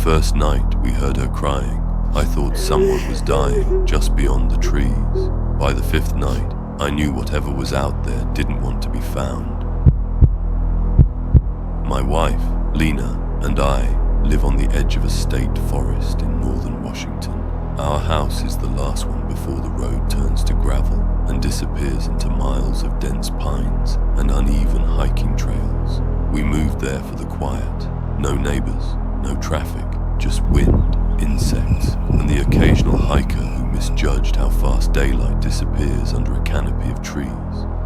first night we heard her crying, I thought someone was dying just beyond the trees. By the fifth night, I knew whatever was out there didn't want to be found. My wife, Lena, and I live on the edge of a state forest in northern Washington. Our house is the last one before the road turns to gravel and disappears into miles of dense pines and uneven hiking trails. We moved there for the quiet. No neighbors, no traffic, just wind, insects, and the occasional hiker who misjudged how fast daylight disappears under a canopy of trees.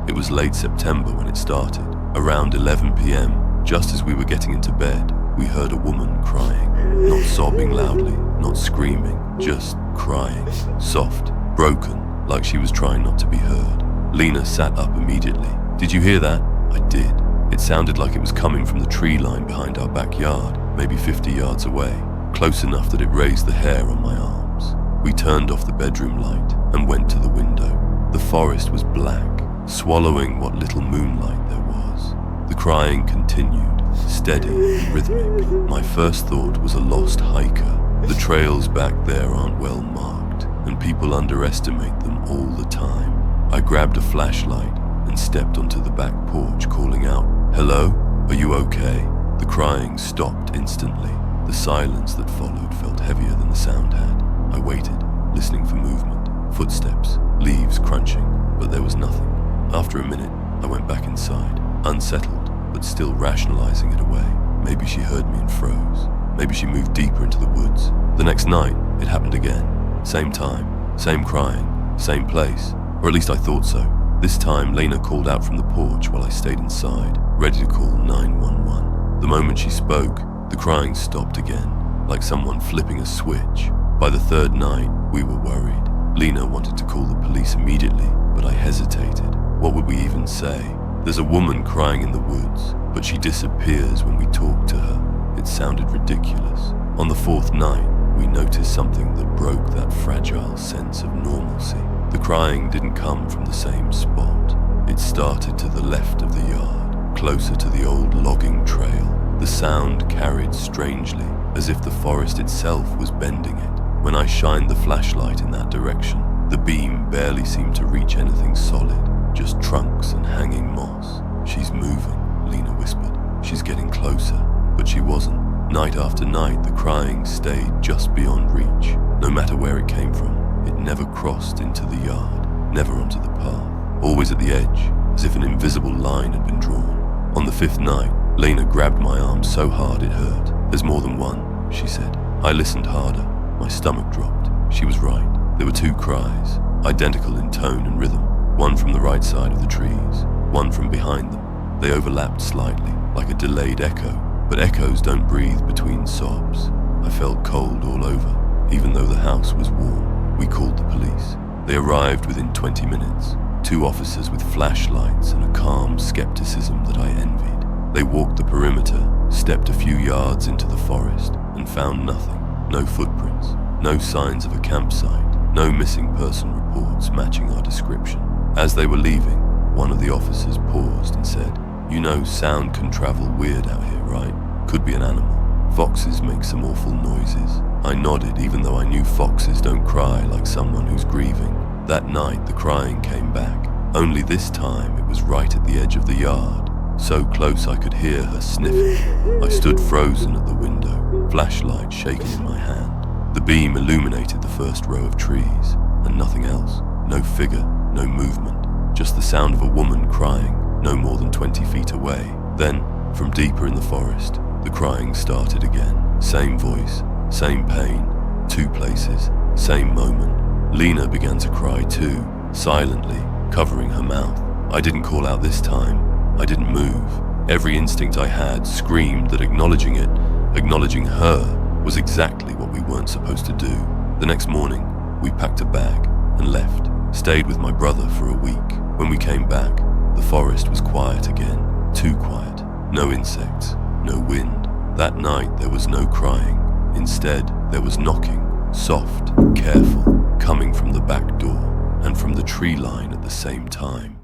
It was late September when it started. Around 11 p.m., just as we were getting into bed, we heard a woman crying. Not sobbing loudly, not screaming, just crying. Soft, broken, like she was trying not to be heard. Lena sat up immediately. "Did you hear that?" I did. It sounded like it was coming from the tree line behind our backyard, maybe 50 yards away, close enough that it raised the hair on my arms. We turned off the bedroom light and went to the window. The forest was black, swallowing what little moonlight there was. The crying continued, steady and rhythmic. My first thought was a lost hiker. The trails back there aren't well marked, and people underestimate them all the time. I grabbed a flashlight and stepped onto the back porch, calling out, "Hello? Are you okay?" The crying stopped instantly. The silence that followed felt heavier than the sound had. I waited, listening for movement, footsteps, leaves crunching, but there was nothing. After a minute, I went back inside, unsettled, but still rationalizing it away. Maybe she heard me and froze. Maybe she moved deeper into the woods. The next night, it happened again. Same time, same crying, same place, or at least I thought so. This time, Lena called out from the porch while I stayed inside, ready to call 911. The moment she spoke, the crying stopped again, like someone flipping a switch. By the third night, we were worried. Lena wanted to call the police immediately, but I hesitated. What would we even say? There's a woman crying in the woods, but she disappears when we talk to her. It sounded ridiculous. On the fourth night, we noticed something that broke that fragile sense of normalcy. The crying didn't come from the same spot. It started to the left of the yard, closer to the old logging trail. The sound carried strangely, as if the forest itself was bending it. When I shined the flashlight in that direction, the beam barely seemed to reach anything solid, just trunks and hanging moss. "She's moving," Lena whispered. "She's getting closer." But she wasn't. Night after night, the crying stayed just beyond reach. No matter where it came from, it never crossed into the yard, never onto the path, always at the edge, as if an invisible line had been drawn. On the fifth night, Lena grabbed my arm so hard it hurt. "There's more than one," she said. I listened harder. My stomach dropped. She was right. There were two cries, identical in tone and rhythm, one from the right side of the trees, one from behind them. They overlapped slightly, like a delayed echo, but echoes don't breathe between sobs. I felt cold all over, even though the house was warm. We called the police. They arrived within 20 minutes, 2 officers with flashlights and a calm skepticism that I envied. They walked the perimeter, stepped a few yards into the forest, and found nothing. No footprints, no signs of a campsite, no missing person reports matching our description. As they were leaving, one of the officers paused and said, "You know sound can travel weird out here, right? Could be an animal. Foxes make some awful noises." I nodded, even though I knew foxes don't cry like someone who's grieving. That night, the crying came back. Only this time, it was right at the edge of the yard, so close I could hear her sniffing. I stood frozen at the window, flashlight shaking in my hand. The beam illuminated the first row of trees, and nothing else. No figure, no movement, just the sound of a woman crying, no more than 20 feet away. Then, from deeper in the forest, the crying started again. Same voice, same pain, 2 places, same moment. Lena began to cry too, silently, covering her mouth. I didn't call out this time. I didn't move. Every instinct I had screamed that acknowledging it, acknowledging her, was exactly what we weren't supposed to do. The next morning, we packed a bag and left, stayed with my brother for a week. When we came back, the forest was quiet again, too quiet. No insects, no wind. That night there was no crying. Instead, there was knocking, soft, careful, coming from the back door and from the tree line at the same time.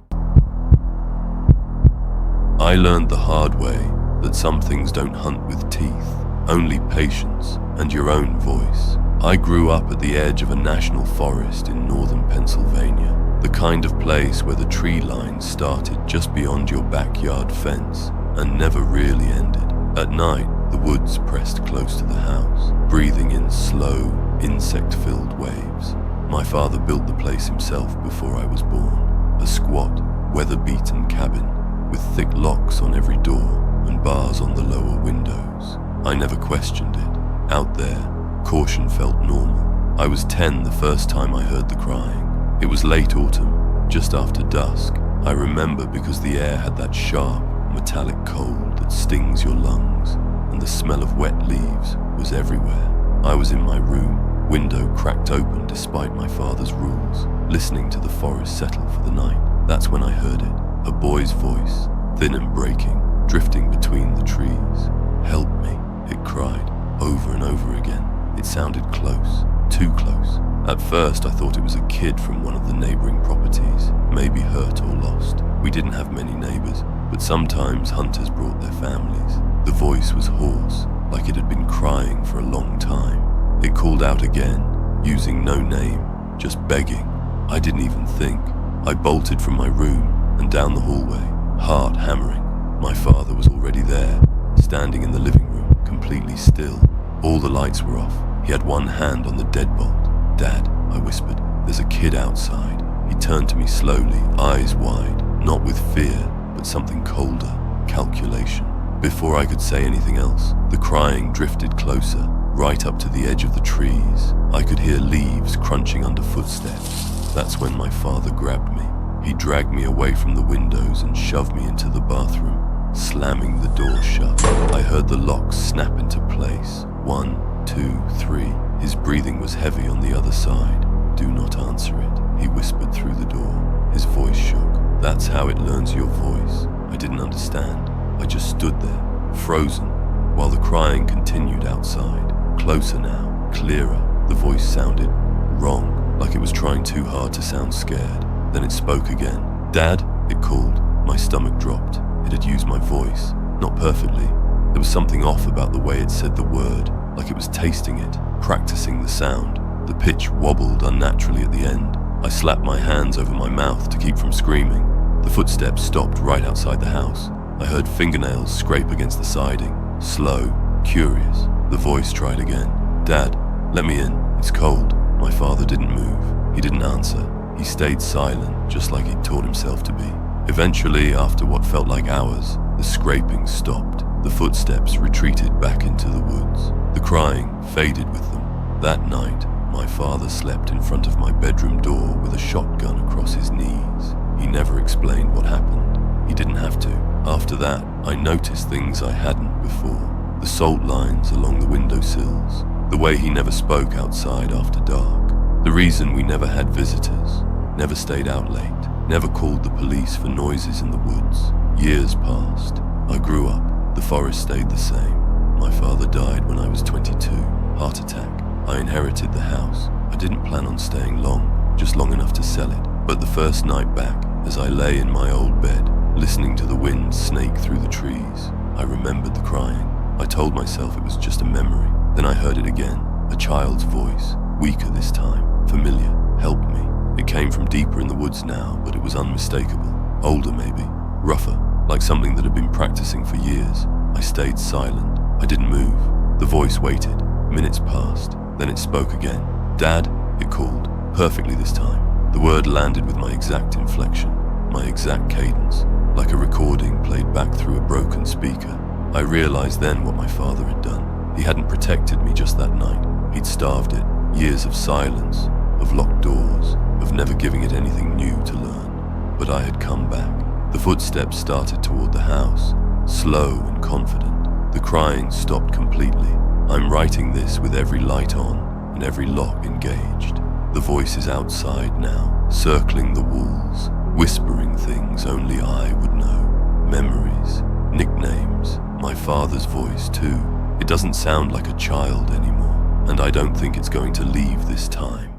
I learned the hard way that some things don't hunt with teeth, only patience and your own voice. I grew up at the edge of a national forest in northern Pennsylvania, the kind of place where the tree line started just beyond your backyard fence and never really ended. At night, the woods pressed close to the house, breathing in slow, insect-filled waves. My father built the place himself before I was born, a squat, weather-beaten cabin with thick locks on every door and bars on the lower windows. I never questioned it. Out there, caution felt normal. I was 10 the first time I heard the crying. It was late autumn, just after dusk. I remember because the air had that sharp, metallic cold that stings your lungs, and the smell of wet leaves was everywhere. I was in my room, window cracked open despite my father's rules, listening to the forest settle for the night. That's when I heard it, a boy's voice, thin and breaking, drifting between the trees. "Help me," it cried, over and over again. It sounded close, too close. At first I thought it was a kid from one of the neighboring properties, maybe hurt or lost. We didn't have many neighbors, but sometimes hunters brought their families. The voice was hoarse, like it had been crying for a long time. It called out again, using no name, just begging. I didn't even think. I bolted from my room and down the hallway, heart hammering. My father was already there, standing in the living room, completely still. All the lights were off. He had one hand on the deadbolt. "Dad," I whispered, "there's a kid outside." He turned to me slowly, eyes wide, not with fear, but something colder, calculation. Before I could say anything else, the crying drifted closer, right up to the edge of the trees. I could hear leaves crunching under footsteps. That's when my father grabbed me. He dragged me away from the windows and shoved me into the bathroom, slamming the door shut. I heard the locks snap into place. 1, 2, 3. His breathing was heavy on the other side. "Do not answer it," he whispered through the door. His voice shook. That's how it learns your voice. I didn't understand. I just stood there, frozen, while the crying continued outside. Closer now, clearer. The voice sounded wrong, like it was trying too hard to sound scared. Then it spoke again. "Dad," it called. My stomach dropped. It had used my voice. Not perfectly. There was something off about the way it said the word, like it was tasting it, practicing the sound. The pitch wobbled unnaturally at the end. I slapped my hands over my mouth to keep from screaming. The footsteps stopped right outside the house. I heard fingernails scrape against the siding. Slow, curious. The voice tried again. "Dad, let me in. It's cold." My father didn't move. He didn't answer. He stayed silent, just like he'd taught himself to be. Eventually, after what felt like hours, the scraping stopped. The footsteps retreated back into the woods. The crying faded with them. That night, my father slept in front of my bedroom door with a shotgun across his knees. He never explained what happened. He didn't have to. After that, I noticed things I hadn't before. The salt lines along the windowsills. The way he never spoke outside after dark. The reason we never had visitors. Never stayed out late. Never called the police for noises in the woods. Years passed. I grew up. The forest stayed the same. My father died when I was 22. Heart attack. I inherited the house. I didn't plan on staying long, just long enough to sell it. But the first night back, as I lay in my old bed, listening to the wind snake through the trees, I remembered the crying. I told myself it was just a memory. Then I heard it again, a child's voice, weaker this time, familiar. "Help me." It came from deeper in the woods now, but it was unmistakable. Older maybe, rougher, like something that had been practicing for years. I stayed silent. I didn't move. The voice waited. Minutes passed. Then it spoke again. "Dad," it called, perfectly this time. The word landed with my exact inflection, my exact cadence, like a recording played back through a broken speaker. I realized then what my father had done. He hadn't protected me just that night. He'd starved it. Years of silence, of locked doors, of never giving it anything new to learn. But I had come back. The footsteps started toward the house, slow and confident. The crying stopped completely. I'm writing this with every light on and every lock engaged. The voice is outside now, circling the walls, whispering things only I would know. Memories, nicknames, my father's voice too. It doesn't sound like a child anymore, and I don't think it's going to leave this time.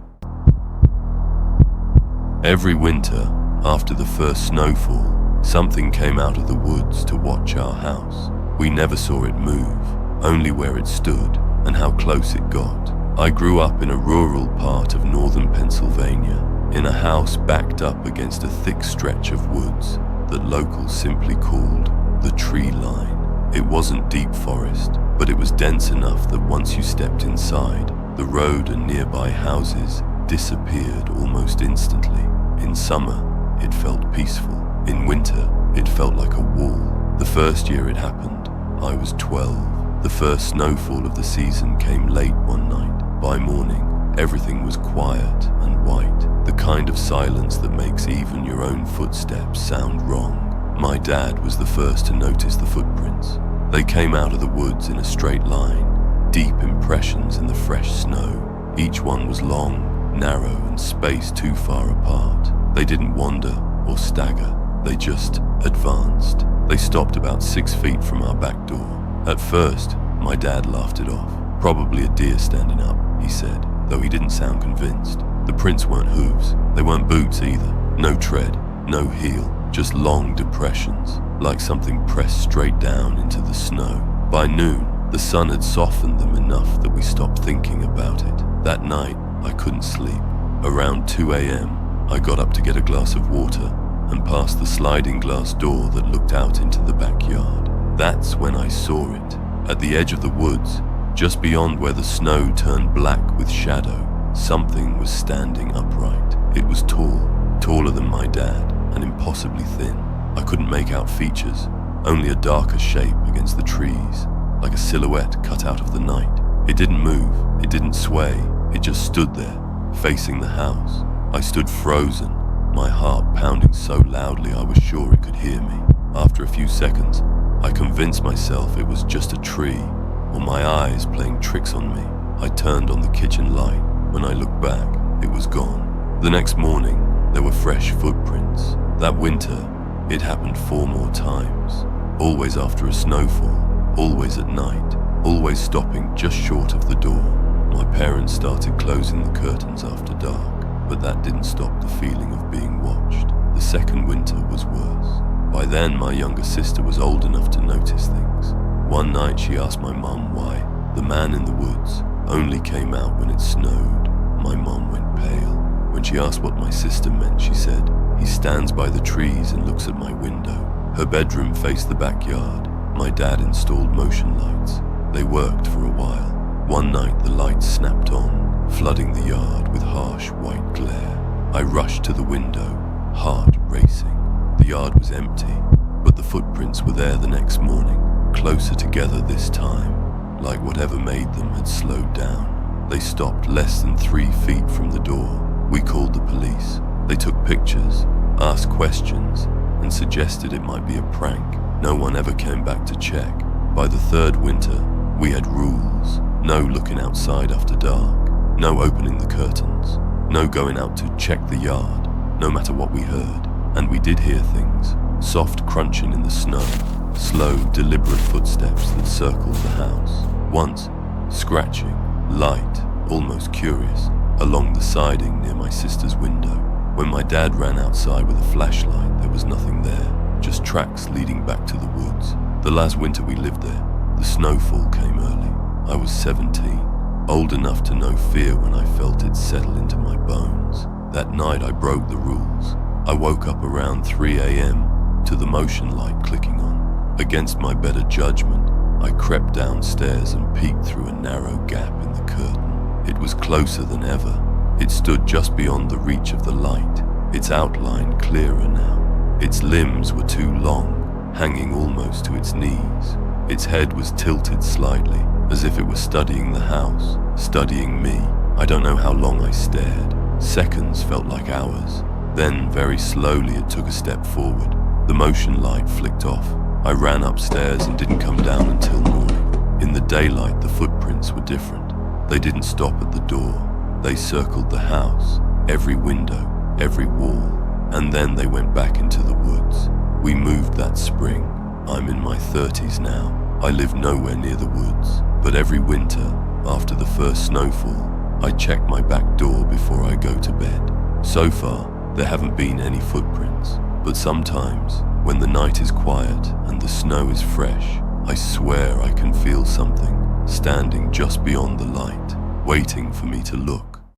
Every winter, after the first snowfall, something came out of the woods to watch our house. We never saw it move, only where it stood, and how close it got. I grew up in a rural part of northern Pennsylvania, in a house backed up against a thick stretch of woods that locals simply called the tree line. It wasn't deep forest, but it was dense enough that once you stepped inside, the road and nearby houses disappeared almost instantly. In summer, it felt peaceful. In winter, it felt like a wall. The first year it happened, I was 12. The first snowfall of the season came late one night. By morning, everything was quiet and white, the kind of silence that makes even your own footsteps sound wrong. My dad was the first to notice the footprints. They came out of the woods in a straight line, deep impressions in the fresh snow. Each one was long, narrow, and spaced too far apart. They didn't wander or stagger, they just advanced. They stopped about 6 feet from our back door. At first, my dad laughed it off. Probably a deer standing up, he said, though he didn't sound convinced. The prints weren't hooves, they weren't boots either. No tread, no heel, just long depressions, like something pressed straight down into the snow. By noon, the sun had softened them enough that we stopped thinking about it. That night, I couldn't sleep. Around 2 a.m., I got up to get a glass of water and passed the sliding glass door that looked out into the backyard. That's when I saw it. At the edge of the woods, just beyond where the snow turned black with shadow, something was standing upright. It was tall, taller than my dad, and impossibly thin. I couldn't make out features, only a darker shape against the trees, like a silhouette cut out of the night. It didn't move, it didn't sway, it just stood there, facing the house. I stood frozen, my heart pounding so loudly I was sure it could hear me. After a few seconds, I convinced myself it was just a tree, or my eyes playing tricks on me. I turned on the kitchen light. When I looked back, it was gone. The next morning, there were fresh footprints. That winter, it happened 4 more times. Always after a snowfall, always at night, always stopping just short of the door. My parents started closing the curtains after dark, but that didn't stop the feeling of being watched. The second winter was worse. By then, my younger sister was old enough to notice things. One night, she asked my mum why the man in the woods only came out when it snowed. My mum went pale. When she asked what my sister meant, she said, "He stands by the trees and looks at my window." Her bedroom faced the backyard. My dad installed motion lights. They worked for a while. One night, the lights snapped on, flooding the yard with harsh white glare. I rushed to the window, heart racing. The yard was empty, but the footprints were there the next morning, closer together this time, like whatever made them had slowed down. They stopped less than 3 feet from the door. We called the police. They took pictures, asked questions, and suggested it might be a prank. No one ever came back to check. By the third winter, we had rules. No looking outside after dark, no opening the curtains, no going out to check the yard, no matter what we heard. And we did hear things, soft crunching in the snow, slow, deliberate footsteps that circled the house. Once, scratching, light, almost curious, along the siding near my sister's window. When my dad ran outside with a flashlight, there was nothing there, just tracks leading back to the woods. The last winter we lived there, the snowfall came early. I was 17, old enough to know fear when I felt it settle into my bones. That night I broke the rules. I woke up around 3 a.m. to the motion light clicking on. Against my better judgment, I crept downstairs and peeked through a narrow gap in the curtain. It was closer than ever. It stood just beyond the reach of the light, its outline clearer now. Its limbs were too long, hanging almost to its knees. Its head was tilted slightly, as if it were studying the house, studying me. I don't know how long I stared. Seconds felt like hours. Then, very slowly, it took a step forward. The motion light flicked off. I ran upstairs and didn't come down until morning. In the daylight, the footprints were different. They didn't stop at the door. They circled the house, every window, every wall, and then they went back into the woods. We moved that spring. I'm in my 30s now. I live nowhere near the woods, but every winter, after the first snowfall, I check my back door before I go to bed. So far, there haven't been any footprints, but sometimes, when the night is quiet and the snow is fresh, I swear I can feel something, standing just beyond the light, waiting for me to look.